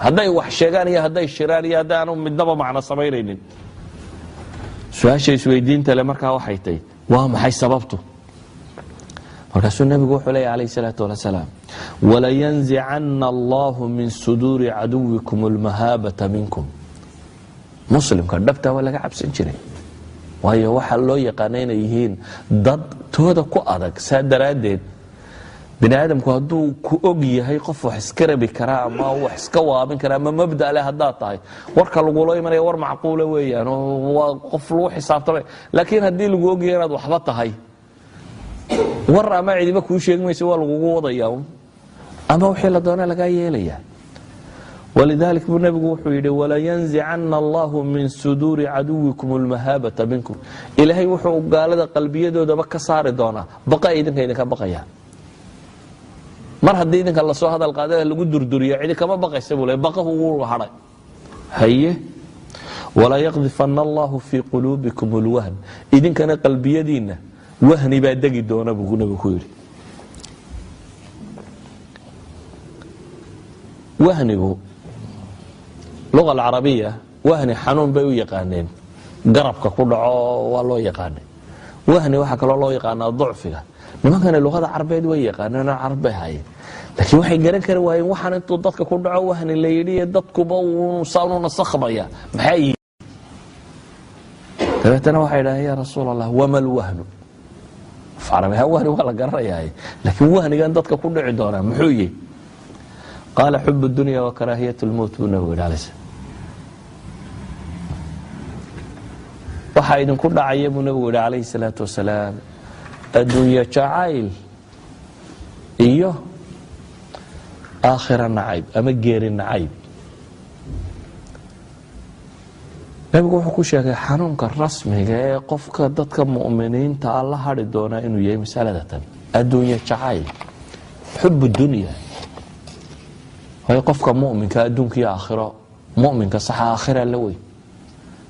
Speaker 1: hadday wax sheegaan iyo hadday shiraan iyo haddaanu midnaba macno samaynaynin. su-aasha isweydiinta le markaa waxay tahay waa maxay sababtu? markaasuu nebigu wuxuu leeya calayhi salaatu wasalaam walayanzicanna allahu min suduuri caduwikum almahaabata minkum. muslimka dhabtaa waa laga cabsan jiray, waayo waxaa loo yaqaana inay yihiin dad tooda ku adag. saa daraaddeed bini aadamku hadduu ku og yahay qof wax iska rabi karaa ama wax iska waabin karaa ama mabda leh haddaad tahay, warka lagula imanaya war macquula weeyaan oo waa qof lagu xisaabtamay. laakiin haddii lagu ogyahay inaad waxba tahay, war ama cidiba kuu sheegi maysa, waa lagugu wadaya ama wixii la doona lagaa yeelaya. walidalik buu nebigu wuxuu yidhi walayanzicanna allahu min suduuri caduwikum almahaabata minkum. ilaahay wuxuu gaalada qalbiyadoodaba ka saari doonaa baqa idinka idinka baqaya. mar haddii idinka lasoo hadal qaada lagu durduriyo cidi kama baqaysa buu le, baqahu wuu hadhay. haye walaa yaqdifanna allahu fii quluubikum alwahn. idinkana qalbiyadiinna wahni baa degi doona buu nebigu ku yidhi. wahnigu luga alcarabiya wahni xanuun bay u yaqaaneen, garabka ku dhaco waa loo yaqaanay. wahni waxaa kaloo loo yaqaanaa ducfiga. nimankana luqada carbeed way yaqaaneen, carab bay haayeen, laakiin waxay garan kari waayeen waxaan intuu dadka ku dhaco wahni la yidhi dadkuba saanu nasakmaya maxay yihiin. dabeetana waxay idhaaheen yaa rasuul allah wama lwahnu. carabi ha wahni waa la garanayaa, laakiin wahnigan dadka ku dhici doonaa muxuu yihi? qaala xub dunya wa karaahiyat lmowt buu nabigu yidhi alayh salam. waxaa idinku dhacaya buu nabigu yidhi calayhi salaatu wasalaam adduunye jacayl iyo aakhira nacayb ama geeri nacayb. nabigu wuxuu ku sheegay xanuunka rasmiga ee qofka dadka mu'miniinta a la hadhi doonaa inuu yahay masaladatan adduunye jacayl, xubu dunya. waayo qofka mu'minka adduunka iyo aakhiro, mu'minka saxa aakhira la weyn.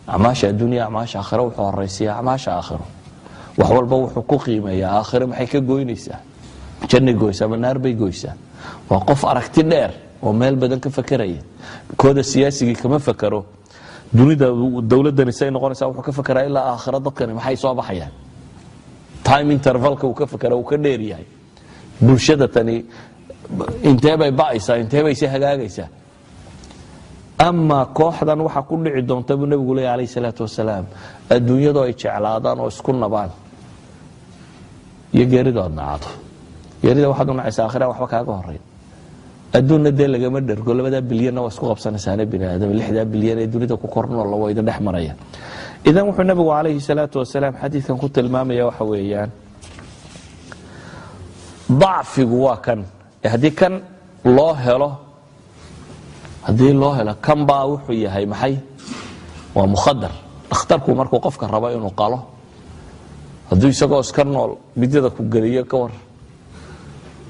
Speaker 1: acmaasha adduunya acmaasha aakhiro wuxuu horaysiya acmaasha aakhiro. wax walba wuxuu ku qiimeeyaa aakhiro maxay ka goynaysaa, jannay goysaa ama naar bay goysaa. waa qof aragti dheer oo meel badan ka fakeraya. kooda siyaasigii kama fakero dunida dowladani say noqonaysaa, wuxuu ka fakeraa ilaa aakhiro dadkani maxay soo baxayaan. time intervalka uu ka fakera uu ka dheer yahay. bulshada tani intee bay ba'aysaa, intee bay si hagaagaysaa. ama kooxdan waxaa ku dhici doonta buu nebigu leeya calayhi salaatu wasalaam adduunyadu ay jeclaadaan oo isku nabaan iyo geeridu aad nacato. geerida waxaad u nacaysa aakhira waxba kaaga horeyn. adduunna dee lagama dhergo, 2 bilyanna waa isku qabsanaysaane bini aadam, 6 bilyan ee dunida ku kornool waa idin dhex maraya. idan wuxuu nebigu calayhi salaatu wasalaam xadiidkan ku tilmaamaya waxa weeyaan dacfigu waa kan haddii kan loo helo kan baa wuxuu yahay maxay? waa mukhadar. dhakhtarku markuu qofka rabo inuu qalo, hadduu isagoo iska nool midyada ku geliyo ka war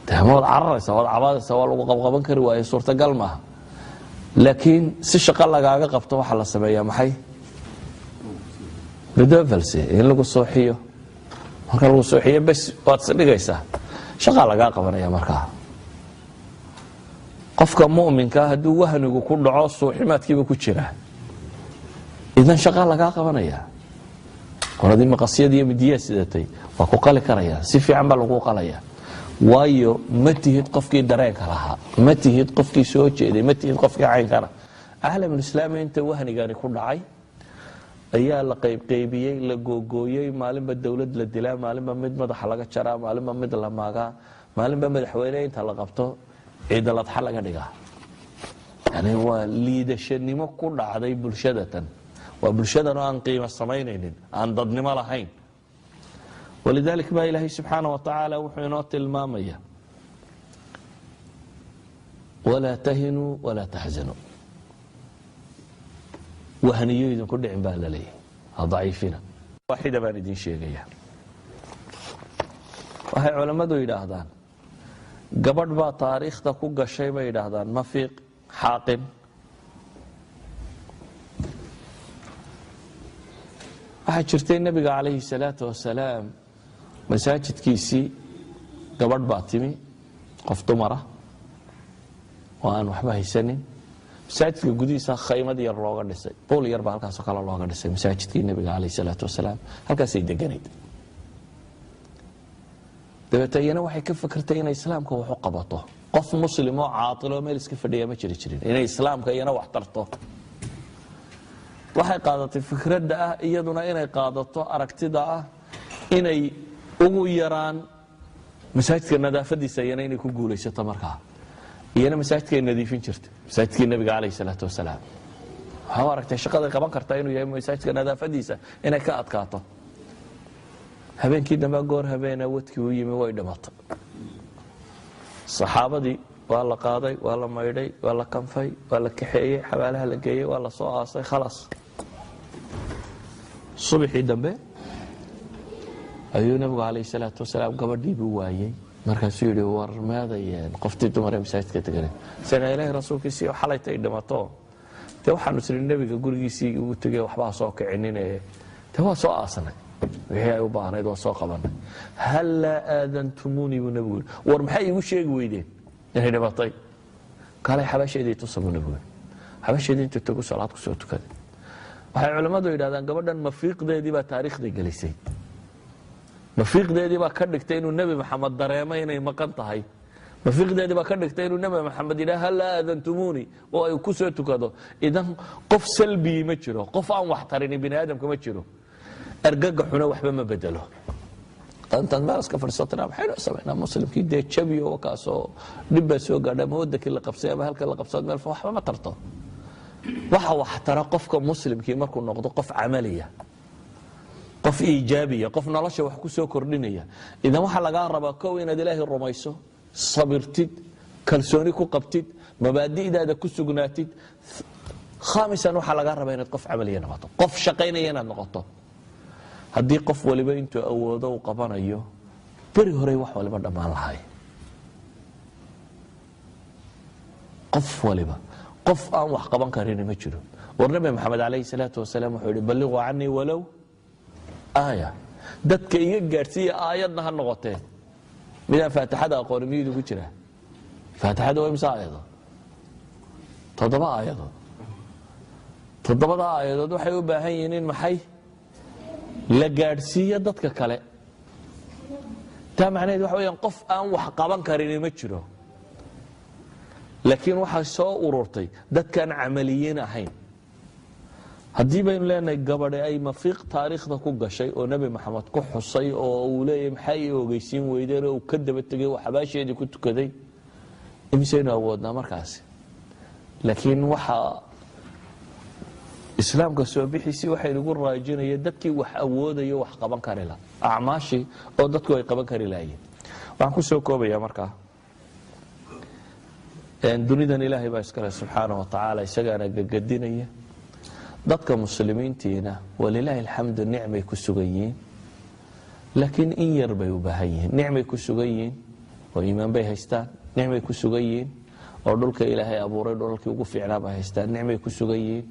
Speaker 1: dee ma wad cararaysa, waad cabaadaysa, waa lagu qabqaban kari waaye, suurtagal maaha. laakiin si shaqo lagaaga qabto waxaa la sameeyaa maxay? bedovelse in lagu sooxiyo. marka lagu sooxiyo bes waad isdhigaysaa, shaqaa lagaa qabanaya. markaa qofka mu'minka hadduu wahnigu ku dhaco suuximaadkiiba ku jira, idan shaqaa lagaa qabanaya. qoladii maqasyada iyo midiyaa sidatay waa ku qali karayaan si fiican baa lagu qalayaa waayo ma tihid qofkii dareenka lahaa ma tihid qofkii soo jeeday ma tihid qofkii caynkana caalamul islaami inta wahnigani ku dhacay ayaa la qaybqaybiyey la googooyey maalinba dawlad la dilaa maalinba mid madaxa laga jaraa maalinba mid la maagaa maalinba madaxweyne inta la qabto ciidal adxa laga dhigaa yani waa liidashanimo ku dhacday bulshadatan waa bulshadan oo aan qiimo samaynaynin aan dadnimo lahayn walidaalika baa ilaahay subxaana wa tacaala wuxuu inoo tilmaamaya walaa tahinuu walaa taxzanuu wahniyo idinku dhicin baa la leeyahay ha daciifina waaxida baan idin sheegaya waxay culammadu yidhaahdaan gabadh baa taariikhda ku gashay bay yidhaahdaan mafiiq xaaqin waxaa jirtay nebiga calayhi salaatu wasalaam masaajidkiisii gabadh baa timi qof dumara oo aan waxba haysanin masaajidka gudihiisa khaymad yar looga dhisay bool yar baa halkaasoo kale looga dhisay masaajidkii nebiga calayhi salaatu wasalaam halkaasay deganayd dabeeta iyana waxay ka fakertay inay islaamka wax u qabato qof muslim oo caaqiloo meel iska fadhiya ma jiri jirin inay islaamka iyana wax tarto waxay qaadatay fikradda ah iyaduna inay qaadato aragtida ah inay ugu yaraan masaajidka nadaafadiisa iyana inay ku guulaysato markaa iyana masaajidkay nadiifin jirtay masaajidkii nebiga calayhi salaatu wasalaam waxaa u aragtay shaqaday qaban kartaa inuu yahay masaajidka nadaafadiisa inay ka adkaato habeenkii dambe goor habeena wadkii u yimi way dhimatay saxaabadii waa la qaaday waa la maydhay waa la kanfay waa la kaxeeyey xabaalaha la geeyey waa la soo aasay khalaas subaxii dambe ayuu nabigu calayhi salaatu wasalaam gabadhii buu waayey markaasuu yidhi war meedayeen qoftii dumar ee masaajidka teganay isaga ilaahay rasuulkiisii xalaytay dhimato dee waxaanu tiri nebiga gurigiisii uu tegey waxbaa soo kicinin dee waa soo aasanay wixii ay u baahnayd waa soo qabanay hal laa aadantumuunii buu nebigu yidhi war maxay iigu sheegi weydeen inay dhimatay kaalay xabasheedii tusa buu nebigu yidhi xabasheedii intuu tagu salaad ku soo tukaday waxay culammadu yidhahdaan gabadhan mafiiqdeedii baa taariikhda gelisay mafiiqdeedii baa ka dhigtay inuu nebi maxamed dareemay inay maqan tahay mafiiqdeedii baa ka dhigtay inuu nebi maxamed yidhaha hal laa aadantumuunii oo ay ku soo tukado idan qof salbii ma jiro qof aan wax tarini bini aadamka ma jiro ergaga xuna waxba ma bedelo intaad meel iska fadhiisatana maxaynu samaynaa muslimkii dee jabiyo wakaasoo dhib baa soo gaadha ama wadankii la qabsay ama halkan la qabsado meel waxba ma tarto waxa wax tara qofka muslimkii markuu noqdo qof camaliya qof iijaabiya qof nolosha wax ku soo kordhinaya idan waxaa lagaa rabaa kow inaad ilaahay rumayso sabirtid kalsooni ku qabtid mabaadi'daada ku sugnaatid khaamisan waxaa lagaa rabaa inaad qof camaliya noqoto qof shaqaynaya inaad noqoto haddii qof waliba intuu awoodo uu qabanayo beri horey wax waliba dhammaan lahay qof waliba qof aan wax qaban karin ma jiro war nabi maxamed calayhi salaatu wasalaam wuxuu yidhi balliquu canii walow aaya dadka iga gaadhsiiya aayadna ha noqotee midaan faatixada aqooni miyuu idinku jiraa faatixada waa imse aayado 7 aayadood 7 aayadood waxay u baahan yihiin in maxay la gaadhsiiyo dadka kale taa macnaheed waxa weyaan qof aan wax qaban karin ma jiro laakiin waxaa soo ururtay dadkaan camaliyiin ahayn haddii baynu leenahay gabadhe ay mafiiq taariikhda ku gashay oo nebi maxamed ku xusay oo uu leeyahay maxay i ogeysiin weydeen oo uu ka daba tegay oo xabaasheedii ku tukaday imisaynu awoodnaa markaasi laakiin waxaa islaamka soo bixiisii waxay nagu raajinaya dadkii wax awoodayo wax qaban kari la acmaashii oo dadku ay qaban kari lahaayeen waxaan ku soo koobayaa markaa dunidan ilaahay baa iskale subxaana wa tacaala isagaana gagadinaya dadka muslimiintiina walilaahi alxamdu nicmay ku sugan yihiin laakiin in yar bay u baahan yihiin nicmay ku sugan yihiin oo iimaan bay haystaan nicmay ku sugan yihiin oo dhulka ilaahay abuuray dhulalkii ugu fiicnaa bay haystaan nicmay ku sugan yihiin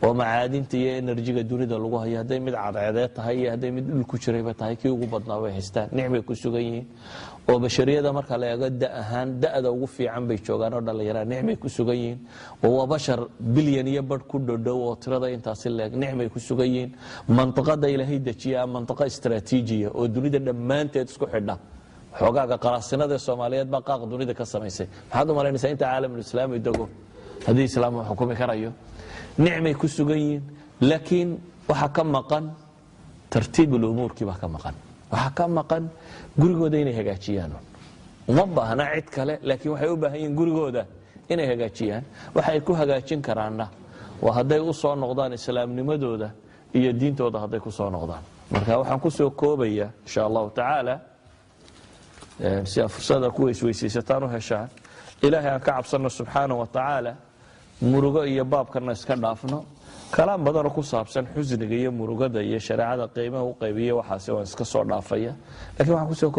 Speaker 1: oo macaadinta iyo enerjiga dunida lagu hayo hadday mid cadceedeed tahay iyo hadday mid dhul ku jirayba tahay kii ugu badnaa way haystaan nicmay ku sugan yihiin oo bashariyada marka la eego da ahaan da'da ugu fiican bay joogaan oo dhallinyarada nicmay ku sugan yihiin oo waa bashar bilyan iyo badh ku dhodhow oo tirada intaasi leeg nicmay ku sugan yihiin mantiqada ilaahay dejiyaa mantiqo istaraatiijiya oo dunida dhammaanteed isku xidha xoogaaga qaraasinada Soomaaliyeed baa qaaq dunida ka samaysay maxaad u malaynaysaa inta caalamul islaami dago haddii islaam uu xukumi karayo nicmay ku sugan yihiin laakiin waxa ka maqan tartiibul umuurkii baa ka maqan waxa ka maqan gurigooda inay hagaajiyaan uma baahna cid kale laakiin waxay u baahan yihiin gurigooda inay hagaajiyaan waxa ay ku hagaajin karaana waa hadday u soo noqdaan islaamnimadooda iyo diintooda hadday ku soo noqdaan marka waxaan ku soo koobaya insha Allah taala si fursada ku isweysiisataan u heshaan ilaahay aan ka cabsano subhanahu wa ta'ala murugo iyo baabkana iska dhaafno kalaam badan oo ku saabsan xusniga iyo murugada iyo shariicada qiimaha u qaybiyo waxaas oo iska soo dhaafaya laakiin waxaan ku soo